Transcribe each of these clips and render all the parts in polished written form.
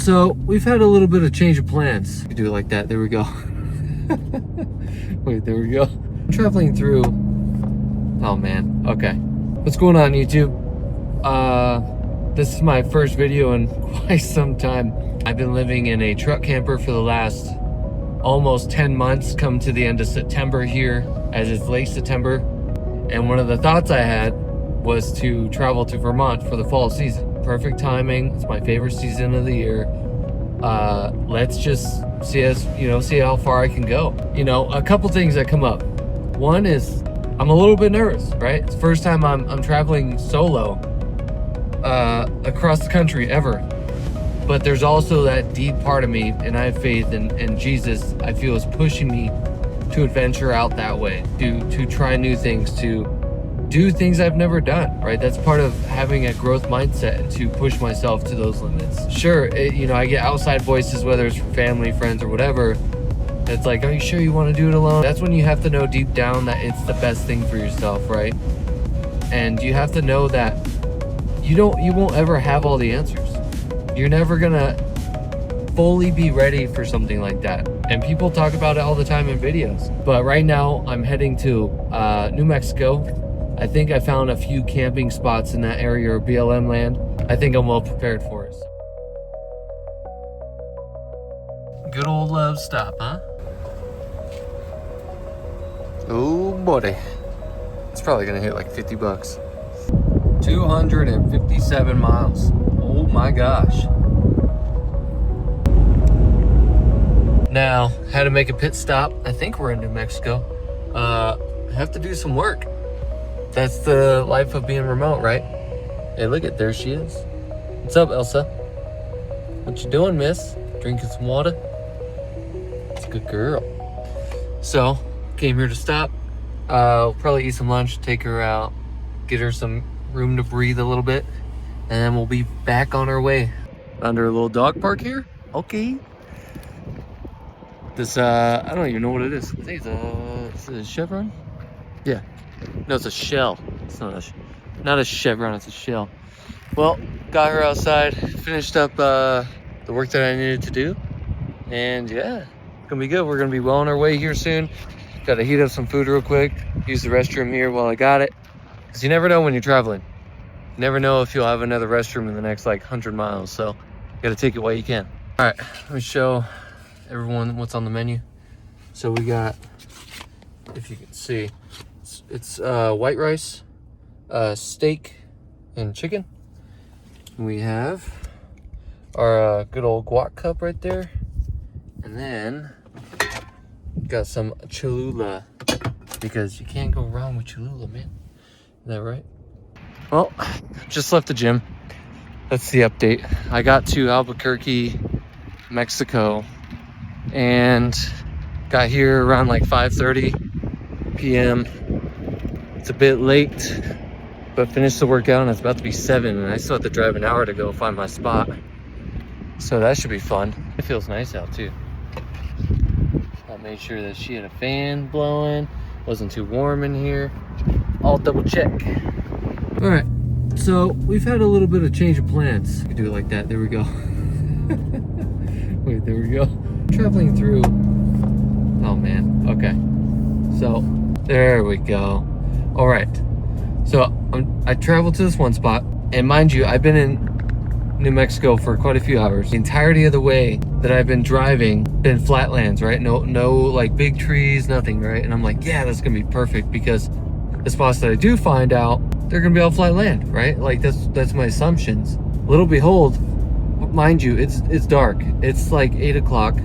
so we've had a little bit of change of plans. You do it like that. There we go. Wait, there we go. I'm traveling through. Oh man. Okay. What's going on, YouTube? This is my first video in quite some time. I've been living in a truck camper for the last almost 10 months, come to the end of September here, as it's late September. And one of the thoughts I had was to travel to Vermont for the fall season. Perfect timing. It's my favorite season of the year. Let's just see how far I can go. You know, a couple things that come up. One is I'm a little bit nervous, right? It's the first time I'm traveling solo across the country ever. But there's also that deep part of me, and I have faith in Jesus, I feel is pushing me to adventure out that way, to try new things, to do things I've never done, right? That's part of having a growth mindset, to push myself to those limits. Sure, I get outside voices, whether it's from family, friends, or whatever. It's like, are you sure you want to do it alone? That's when you have to know deep down that it's the best thing for yourself, right? And you have to know that you won't ever have all the answers. You're never gonna fully be ready for something like that. And people talk about it all the time in videos. But right now I'm heading to New Mexico. I think I found a few camping spots in that area, or BLM land. I think I'm well prepared for it. Good old love stop, huh? Oh buddy. It's probably gonna hit like 50 bucks. 257 miles. Oh my gosh. Now, had to make a pit stop. I think we're in New Mexico. Have to do some work. That's the life of being remote, right? Hey, look at, there she is. What's up, Elsa? What you doing, miss? Drinking some water? It's a good girl. So, came here to stop. Probably eat some lunch, take her out, get her some room to breathe a little bit, and then we'll be back on our way. Under a little dog park here. Okay. This, I don't even know what it is. I think it's a chevron? Yeah. No, it's a shell. It's not a chevron, it's a shell. Well, got her outside, finished up the work that I needed to do. And yeah, it's gonna be good. We're gonna be well on our way here soon. Got to heat up some food real quick. Use the restroom here while I got it. Because you never know when you're traveling. You never know if you'll have another restroom in the next like 100 miles. So you gotta take it while you can. All right, let me show everyone what's on the menu. So we got, if you can see, it's white rice, steak, and chicken. We have our good old guac cup right there. And then got some Cholula, because you can't go wrong with Cholula, man. Is that right? Well, just left the gym. That's the update. I got to Albuquerque, Mexico, and got here around like 5:30 p.m. It's a bit late, but finished the workout and it's about to be 7, and I still have to drive an hour to go find my spot. So that should be fun. It feels nice out too. I made sure that she had a fan blowing, wasn't too warm in here. I'll double check. All right, so we've had a little bit of change of plans. You do it like that. There we go. Wait, there we go. Traveling through. Oh man. Okay. So there we go. All right. So I traveled to this one spot, and mind you, I've been in New Mexico for quite a few hours. The entirety of the way that I've been driving been flatlands, right? No like big trees, nothing, right? And I'm like, yeah, that's gonna be perfect, because the spots that I do find out, they're gonna be all flat land, right? Like that's my assumptions. Little behold, mind you, it's dark. It's like 8 o'clock.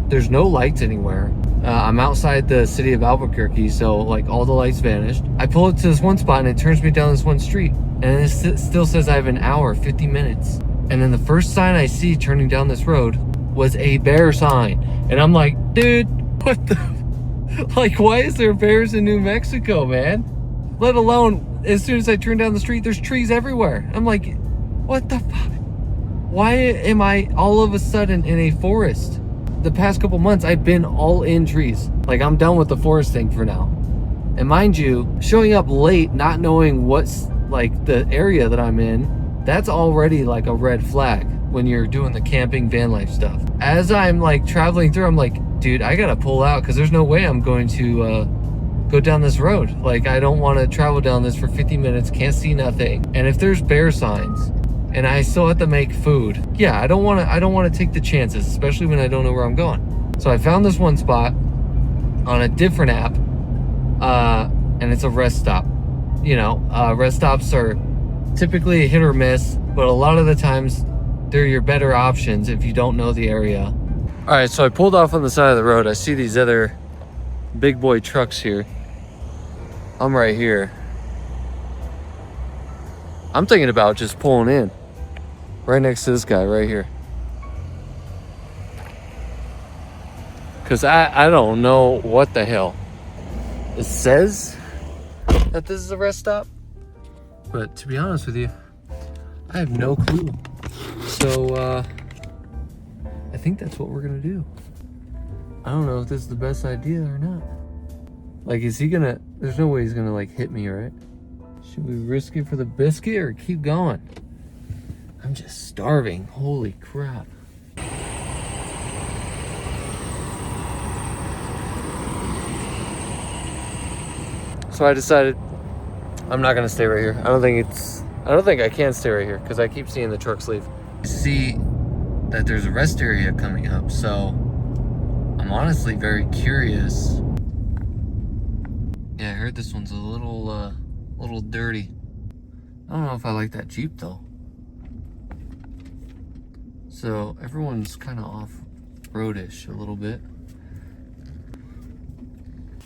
There's no lights anywhere. I'm outside the city of Albuquerque, so like all the lights vanished. I pull it to this one spot and it turns me down this one street, and it still says I have an hour, 50 minutes. And then the first sign I see turning down this road was a bear sign. And I'm like, dude, what the? Like, why is there bears in New Mexico, man? Let alone, as soon as I turn down the street, there's trees everywhere. I'm like, what the fuck? Why am I all of a sudden in a forest? The past couple months, I've been all in trees. Like, I'm done with the forest thing for now. And mind you, showing up late, not knowing what's like the area that I'm in, that's already like a red flag. when you're doing the camping van life stuff. As I'm like traveling through, I'm like, dude, I gotta pull out because there's no way I'm going to go down this road. Like, I don't want to travel down this for 50 minutes, can't see nothing. And if there's bear signs and I still have to make food, yeah, I don't want to take the chances, especially when I don't know where I'm going. So I found this one spot on a different app, and it's a rest stop. You know, rest stops are typically a hit or miss, but a lot of the times they're your better options if you don't know the area. All right, so I pulled off on the side of the road. I see these other big boy trucks here. I'm right here. I'm thinking about just pulling in right next to this guy right here. Because I don't know what the hell. It says that this is a rest stop, but to be honest with you, I have no clue. So I think that's what we're gonna do. I don't know if this is the best idea or not. Like, is he gonna, there's no way he's gonna like hit me, right? Should we risk it for the biscuit or keep going? I'm just starving, holy crap. So I decided I'm not gonna stay right here. I don't think I can stay right here because I keep seeing the trucks leave. I see that there's a rest area coming up, so I'm honestly very curious. Yeah, I heard this one's a little dirty. I don't know if I like that Jeep though. So everyone's kind of off-roadish a little bit.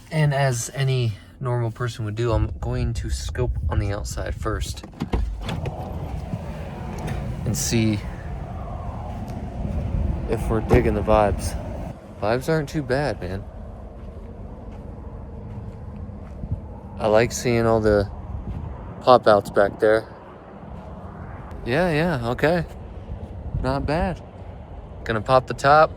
And as any normal person would do, I'm going to scope on the outside first and see if we're digging the vibes. Vibes aren't too bad, man. I like seeing all the pop outs back there. Yeah, okay. Not bad. Gonna pop the top.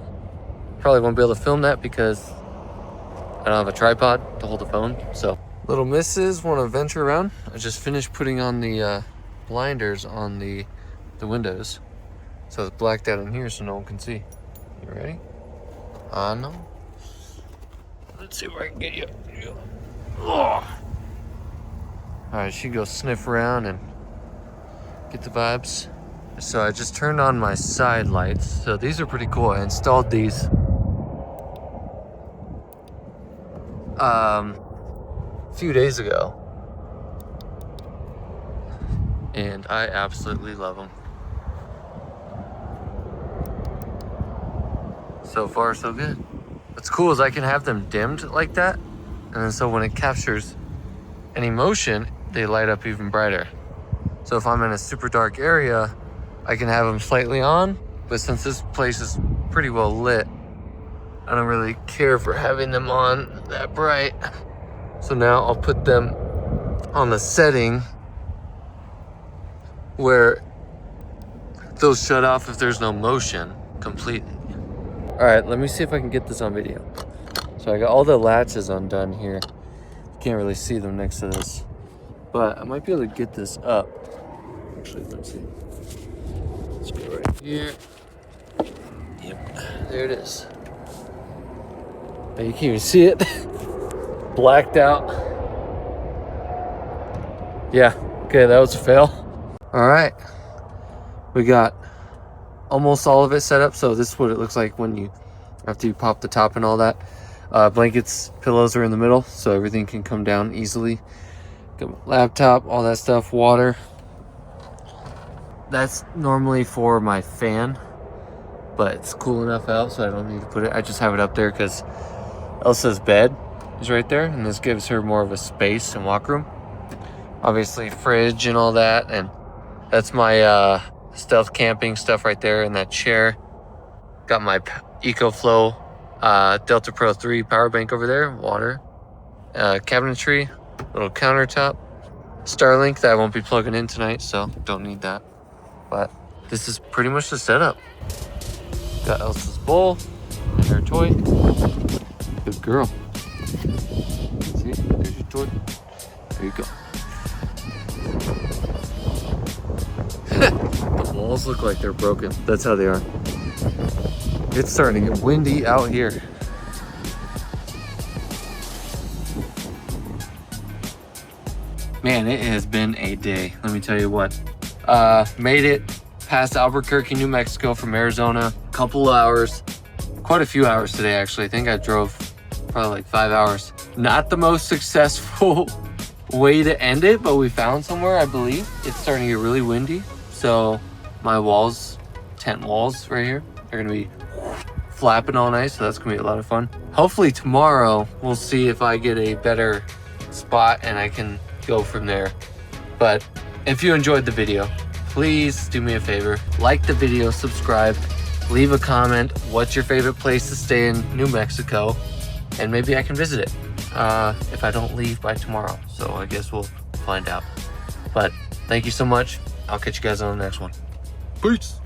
Probably won't be able to film that because I don't have a tripod to hold the phone, so. Little misses want to venture around. I just finished putting on the blinders on the windows. So it's blacked out in here so no one can see. You ready? No. Let's see where I can get you. Oh. Alright, she go sniff around and get the vibes. So I just turned on my side lights. So these are pretty cool. I installed these a few days ago. And I absolutely love them. So far, so good. What's cool is I can have them dimmed like that. And then so when it captures any motion, they light up even brighter. So if I'm in a super dark area, I can have them slightly on. But since this place is pretty well lit, I don't really care for having them on that bright. So now I'll put them on the setting where they'll shut off if there's no motion completely. All right, let me see if I can get this on video. So I got all the latches undone here. You can't really see them next to this, but I might be able to get this up. Actually, let's see. Let's go right here. Yep, there it is. Oh, you can't even see it. Blacked out. Yeah, okay, that was a fail. All right, we got almost all of it set up. So this is what it looks like when after you pop the top and all that. Blankets, pillows are in the middle, so everything can come down easily. Got my laptop, all that stuff, water. That's normally for my fan, but it's cool enough out, so I don't need to put it. I just have it up there because Elsa's bed is right there, and this gives her more of a space and walk room. Obviously, fridge and all that, and that's my stealth camping stuff right there in that chair. Got my EcoFlow Delta Pro 3 power bank over there, water, cabinetry, little countertop, Starlink that I won't be plugging in tonight, so don't need that. But this is pretty much the setup. Got Elsa's bowl and her toy. Good girl. See, there's your toy. There you go. The walls look like they're broken. That's how they are. It's starting to get windy out here. Man, it has been a day. Let me tell you what. Made it past Albuquerque, New Mexico from Arizona. Couple hours. Quite a few hours today, actually. I think I drove probably like 5 hours. Not the most successful way to end it, but we found somewhere, I believe. It's starting to get really windy. So my walls, tent walls right here, are gonna be flapping all night. So that's gonna be a lot of fun. Hopefully tomorrow, we'll see if I get a better spot and I can go from there. But if you enjoyed the video, please do me a favor, like the video, subscribe, leave a comment. What's your favorite place to stay in New Mexico? And maybe I can visit it if I don't leave by tomorrow. So I guess we'll find out. But thank you so much. I'll catch you guys on the next one. Peace.